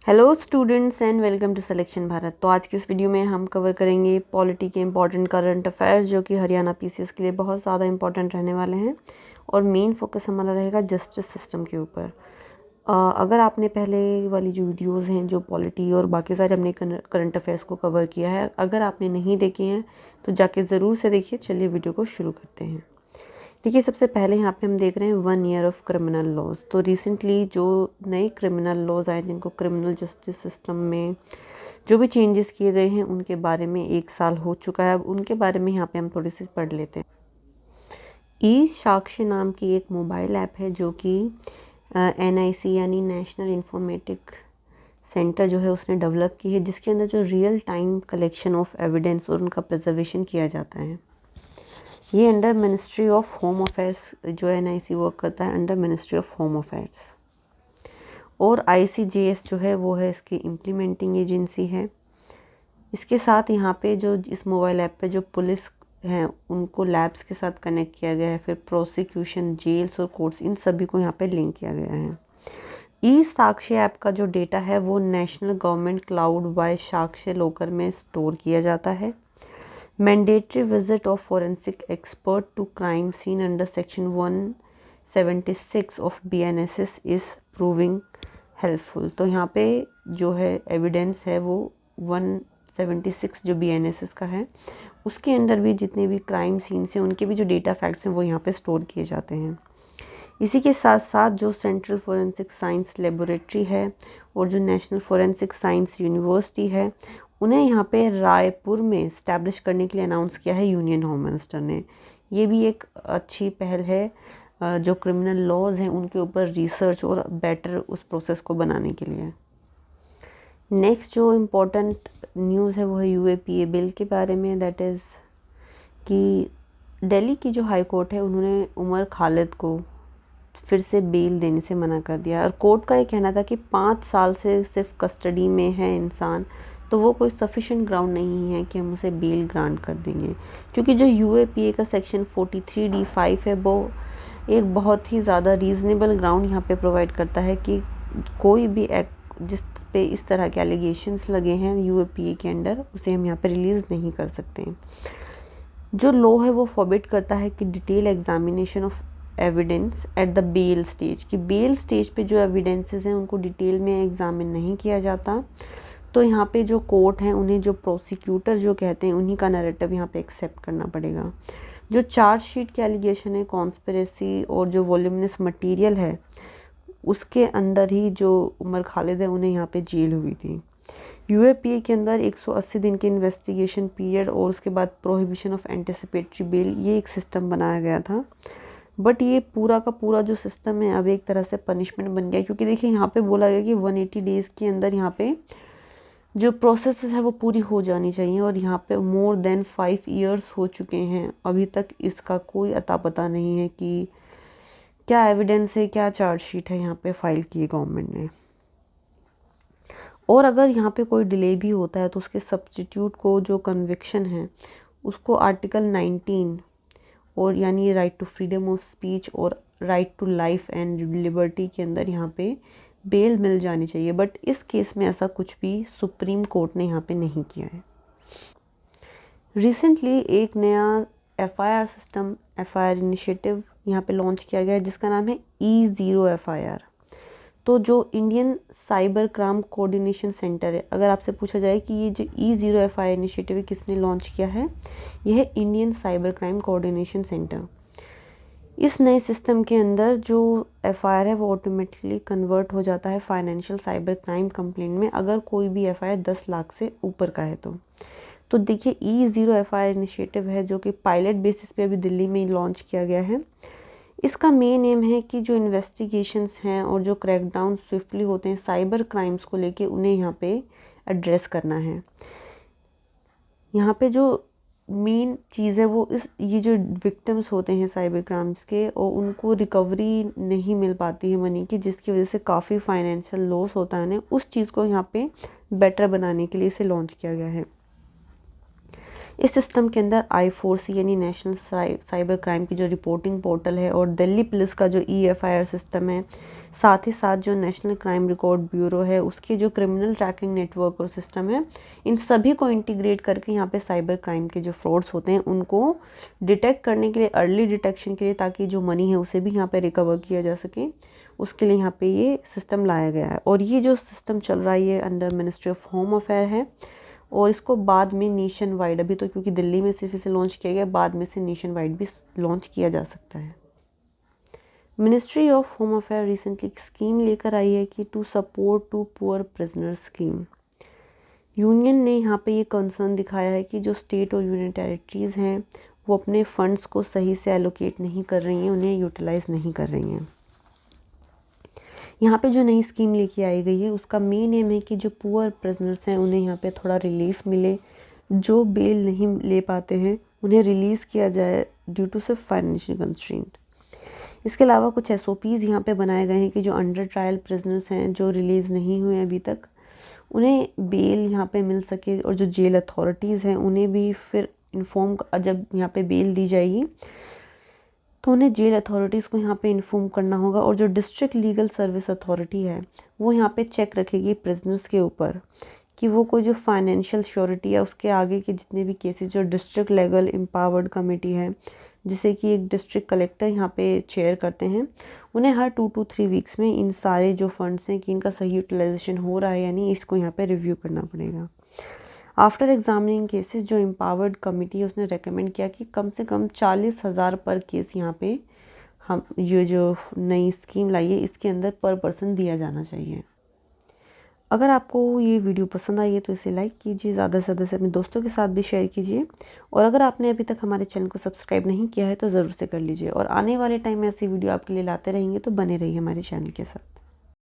Hello students and welcome to selection Bharat. तो आज की इस वीडियो में हम कवर करेंगे पॉलिटी के इंपॉर्टेंट करंट अफेयर्स जो कि हरियाणा पीसीएस के लिए बहुत ज़्यादा इंपॉर्टेंट रहने वाले हैं और मेन फोकस हमारा रहेगा जस्टिस सिस्टम के ऊपर। अगर आपने पहले वाली जो वीडियोस हैं जो पॉलिटी और बाकी सारे हमने करंट अफेयर्स को कवर किया है, अगर आपने नहीं देखे हैं तो जाके ज़रूर से देखिए। चलिए वीडियो को शुरू करते हैं। देखिए, सबसे पहले यहाँ पे हम देख रहे हैं 1 ईयर ऑफ क्रिमिनल लॉज। तो रिसेंटली जो नए क्रिमिनल लॉज आए जिनको क्रिमिनल जस्टिस सिस्टम में जो भी चेंजेस किए गए हैं उनके बारे में 1 साल हो चुका है। अब उनके बारे में यहाँ पे हम थोड़ी सी पढ़ लेते हैं। ई साक्ष्य नाम की एक मोबाइल ऐप है जो कि NIC यानी नेशनल इंफॉर्मेटिक सेंटर जो है उसने डेवलप की है, जिसके अंदर जो real time collection of evidence और उनका प्रिजर्वेशन किया जाता है। ये under ministry of home affairs, जो NIC वर्क करता है under ministry of home affairs. और ICJS जो है वो है इसकी इम्प्लीमेंटिंग एजेंसी है। इसके साथ यहाँ पे जो इस मोबाइल ऐप पे जो पुलिस हैं उनको लैब्स के साथ कनेक्ट किया गया है, फिर प्रोसिक्यूशन, जेल्स और कोर्ट्स, इन सभी को यहाँ पे लिंक किया गया है। ई साक्ष्य ऐप का जो डेटा है वो नेशनल गवर्नमेंट क्लाउड बाय साक्ष्य लॉकर में स्टोर किया जाता है। Mandatory visit of forensic expert to crime scene under section 176 of BNSS is proving helpful। तो यहाँ पे जो है एविडेंस है वो 176 जो BNSS का है उसके अंदर भी जितने भी क्राइम सीन्स हैं उनके भी जो डेटा फैक्ट्स हैं वो यहाँ पे स्टोर किए जाते हैं। इसी के साथ साथ जो सेंट्रल फोरेंसिक साइंस लेबोरेटरी है और जो नेशनल फोरेंसिक साइंस यूनिवर्सिटी है उन्हें यहाँ पे रायपुर में इस्टेब्लिश करने के लिए अनाउंस किया है यूनियन होम मिनिस्टर ने। ये भी एक अच्छी पहल है जो क्रिमिनल लॉज हैं उनके ऊपर रिसर्च और बेटर उस प्रोसेस को बनाने के लिए। नेक्स्ट जो इम्पोर्टेंट न्यूज़ है वो है UAPA बिल के बारे में। दैट इज़ कि दिल्ली की जो हाई कोर्ट है उन्होंने उमर खालिद को फिर से बेल देने से मना कर दिया। और कोर्ट का ये कहना था कि 5 साल से सिर्फ कस्टडी में है इंसान तो वो कोई सफिशिएंट ग्राउंड नहीं है कि हम उसे बेल ग्रांट कर देंगे, क्योंकि जो UAPA का सेक्शन 43D5 है वो एक बहुत ही ज़्यादा रीज़नेबल ग्राउंड यहाँ पे प्रोवाइड करता है कि कोई भी एक्ट जिस पे इस तरह के एलिगेशंस लगे हैं UAPA के अंडर उसे हम यहाँ पे रिलीज़ नहीं कर सकते हैं। जो लॉ है वो फॉरबिड करता है कि detail examination of evidence at the bail stage, कि बेल स्टेज पे जो एविडेंसेस हैं उनको डिटेल में एग्जामिन नहीं किया जाता। तो यहाँ पे जो कोर्ट हैं उन्हें जो प्रोसिक्यूटर जो कहते हैं उन्हीं का नैरेटिव यहाँ पे एक्सेप्ट करना पड़ेगा। जो चार्जशीट के एलिगेशन है कॉन्स्पिरेसी और जो वॉल्यूमिनस मटेरियल है उसके अंदर ही जो उमर खालिद है उन्हें यहाँ पे जेल हुई थी। UAPA के अंदर 180 दिन के इन्वेस्टिगेशन पीरियड और उसके बाद प्रोहिबिशन ऑफ एंटिसिपेटरी बेल, ये एक सिस्टम बनाया गया था। बट ये पूरा का पूरा जो सिस्टम है अब एक तरह से पनिशमेंट बन गया, क्योंकि देखिए यहाँ पे बोला गया कि 180 डेज़ के अंदर यहाँ पे जो प्रोसेस है वो पूरी हो जानी चाहिए। और यहाँ पे मोर देन 5 ईयर्स हो चुके हैं, अभी तक इसका कोई अता पता नहीं है कि क्या एविडेंस है, क्या चार्जशीट है यहाँ पे फाइल की है गवर्नमेंट ने। और अगर यहाँ पे कोई डिले भी होता है तो उसके सब्स्टिट्यूट को जो कन्विक्शन है उसको आर्टिकल 19 और यानी right to freedom of speech और right to life and liberty के अंदर यहाँ पे बेल मिल जानी चाहिए। बट इस केस में ऐसा कुछ भी सुप्रीम कोर्ट ने यहाँ पे नहीं किया है। रिसेंटली एक नया FIR सिस्टम, FIR इनिशिएटिव यहाँ पे लॉन्च किया गया है जिसका नाम है E0 FIR। तो जो Indian cyber crime coordination centre है, अगर आपसे पूछा जाए कि ये जो E0 FIR इनिशिएटिव है किसने लॉन्च किया है, यह है Indian cyber crime coordination centre. इस नए सिस्टम के अंदर जो FIR है वो ऑटोमेटिकली कन्वर्ट हो जाता है फाइनेंशियल साइबर क्राइम कंप्लेंट में, अगर कोई भी FIR 10 लाख से ऊपर का है तो देखिए E0 FIR इनिशिएटिव है जो कि पायलट बेसिस पे अभी दिल्ली में लॉन्च किया गया है। इसका मेन एम है कि जो इन्वेस्टिगेशंस हैं और जो क्रैकडाउन स्विफ्टली होते हैं साइबर क्राइम्स को लेके उन्हें यहाँ पे एड्रेस करना है। यहाँ पे जो मेन चीज़ है वो ये जो विक्टिम्स होते हैं साइबर क्राइम्स के और उनको रिकवरी नहीं मिल पाती है मनी की, जिसकी वजह से काफ़ी फाइनेंशियल लॉस होता है ना, उस चीज़ को यहाँ पे बेटर बनाने के लिए इसे लॉन्च किया गया है। इस सिस्टम के अंदर I4C यानी नेशनल साइबर क्राइम की जो रिपोर्टिंग पोर्टल है और दिल्ली पुलिस का जो EFIR सिस्टम है साथ ही साथ जो नेशनल क्राइम रिकॉर्ड ब्यूरो है उसके जो क्रिमिनल ट्रैकिंग नेटवर्क और सिस्टम है, इन सभी को इंटीग्रेट करके यहाँ पे साइबर क्राइम के जो फ्रॉड्स होते हैं उनको डिटेक्ट करने के लिए, अर्ली डिटेक्शन के लिए, ताकि जो मनी है उसे भी यहाँ पे रिकवर किया जा सके, उसके लिए यहाँ पे ये सिस्टम लाया गया है। और ये जो सिस्टम चल रहा है ये under ministry of home affair है, और इसको बाद में नेशन वाइड, अभी तो क्योंकि दिल्ली में सिर्फ इसे लॉन्च किया गया, बाद में से नेशन वाइड भी लॉन्च किया जा सकता है। Ministry of home affair recently एक स्कीम लेकर आई है कि to support to poor prisoner scheme. Union ने यहाँ पे ये कंसर्न दिखाया है कि जो स्टेट और यूनियन टेरिटरीज़ हैं वो अपने फंड्स को सही से एलोकेट नहीं कर रही हैं, उन्हें यूटिलाइज़ नहीं कर रही हैं। यहाँ पे जो नई स्कीम लेके आई गई है उसका मेन एम है कि जो पुअर प्रिजनर्स हैं उन्हें यहाँ पे थोड़ा रिलीफ मिले, जो बेल नहीं ले पाते हैं उन्हें रिलीज़ किया जाए ड्यू टू सिर्फ फाइनेंशियल कंस्ट्रेंट। इसके अलावा कुछ SOPs यहाँ पे बनाए गए हैं कि जो अंडर ट्रायल प्रिजनर्स हैं जो रिलीज़ नहीं हुए अभी तक, उन्हें बेल यहाँ पे मिल सके, और जो जेल अथॉरिटीज़ हैं उन्हें भी फिर इन्फॉर्म, जब यहाँ पे बेल दी जाएगी तो उन्हें जेल अथॉरिटीज़ को यहाँ पे इन्फॉर्म करना होगा। और जो डिस्ट्रिक्ट लीगल सर्विस अथॉरिटी है वो यहाँ पे चेक रखेगी प्रिजनर्स के ऊपर कि वो कोई जो फाइनेंशियल श्योरिटी है उसके आगे के जितने भी केसेस, जो डिस्ट्रिक्ट लेवल एम्पावर्ड कमेटी है जिसे कि एक डिस्ट्रिक्ट कलेक्टर यहाँ पे चेयर करते हैं, उन्हें हर 2 to 3 वीक्स में इन सारे जो फंड्स हैं कि इनका सही यूटिलाइजेशन हो रहा है या नहीं, इसको यहाँ पे रिव्यू करना पड़ेगा। आफ्टर एग्जामिनिंग केसेस, जो एम्पावर्ड कमेटी है उसने रेकमेंड किया कि कम से कम 40,000 पर केस यहाँ पे हम ये जो नई स्कीम लाई है इसके अंदर पर पर्सन दिया जाना चाहिए। अगर आपको ये वीडियो पसंद आई है तो इसे लाइक कीजिए, ज़्यादा से ज़्यादा से अपने दोस्तों के साथ भी शेयर कीजिए, और अगर आपने अभी तक हमारे चैनल को सब्सक्राइब नहीं किया है तो ज़रूर से कर लीजिए। और आने वाले टाइम में ऐसी वीडियो आपके लिए लाते रहेंगे, तो बने रहिए हमारे चैनल के साथ।